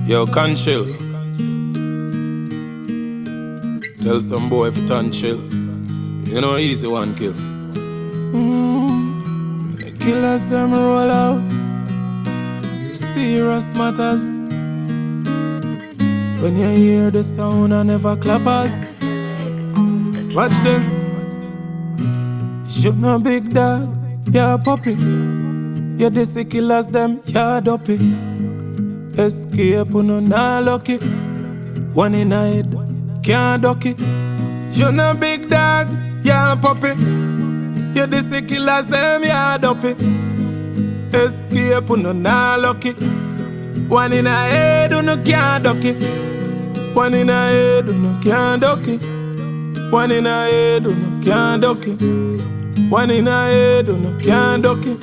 Yo, Kontril, tell some boy if you turn chill. You know easy one kill. The killers them roll out. Serious matters. When you hear the sound I never clappers. Watch this. You no big dog, yeah puppy. You the killers them, yeah dopey. Escape no nah lucky. One in a head, can't duck it. You no big dog, yeah puppy. You the killers them, yeah dopey. Escape no nah lucky. One in a head, no can't duck it. One in a head, no can't duck it. One in a head, no can't duck it. One in a head, no can't duck it.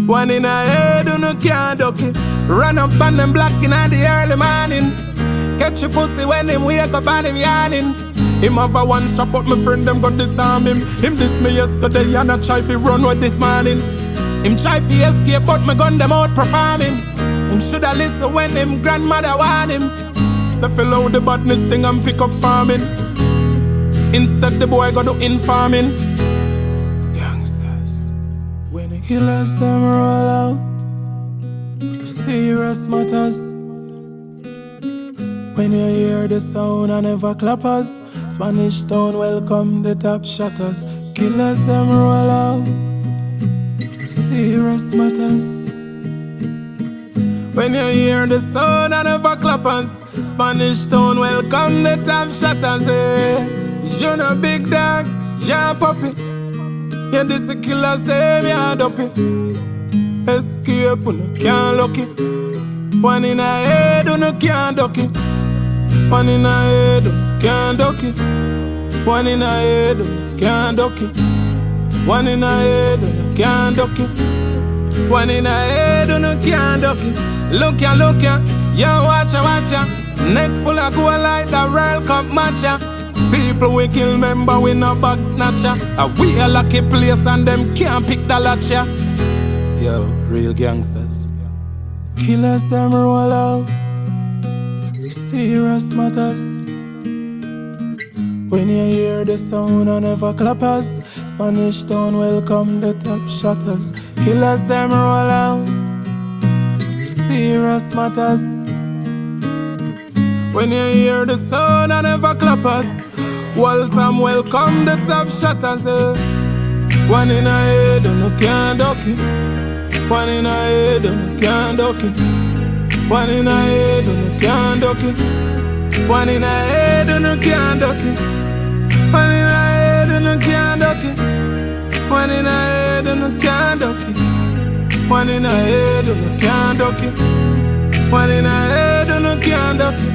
One in a head, no can't duck it. Run up on them block in the early morning. Catch a pussy when him wake up and him yawning. Him have a one shot but my friend them got disarm him. Him diss me yesterday and I try fi run with this morning. Him try fi escape but my gun them out performing. Him shoulda listen when him grandmother warn him. So fill out the badness thing and pick up farming. Instead the boy go do informing. Gangsters, when the killers them roll out. Serious matters. When you hear the sound I never clappers. Spanish town welcome the top shotters. Killers them roll out. Serious matters. When you hear the sound I never clappers. Spanish town welcome the top shotters. You no big dog, yeah puppy. You the killers them, yeah dopey. Escape, no can't lock it. One in a head, no can't duck it. One in a head, no can't duck it. One in a head, no can't duck it. One in a head, no can't duck it. One in a head, no can't duck it. Look ya, yo watch ya. Neck full of gold like the World Cup match ya. People we kill, member we no bag snatcher. We a lucky place and them can't pick the latch ya. Yo, real gangsters. Killers them roll out. Serious matters. When you hear the sound I never clappers. Spanish town welcome the top shotters. Killers them roll out. Serious matters. When you hear the sound I never clappers. Waltham welcome the top shotters. One in a head no can't duck it. One in a head, no can't duck it. One in a head, no can't duck it. One in a head, no can't duck it. One in a head, no can't duck it. One in a head, no can't duck it. One in a head, no can't duck it. One in a head, no can't duck it.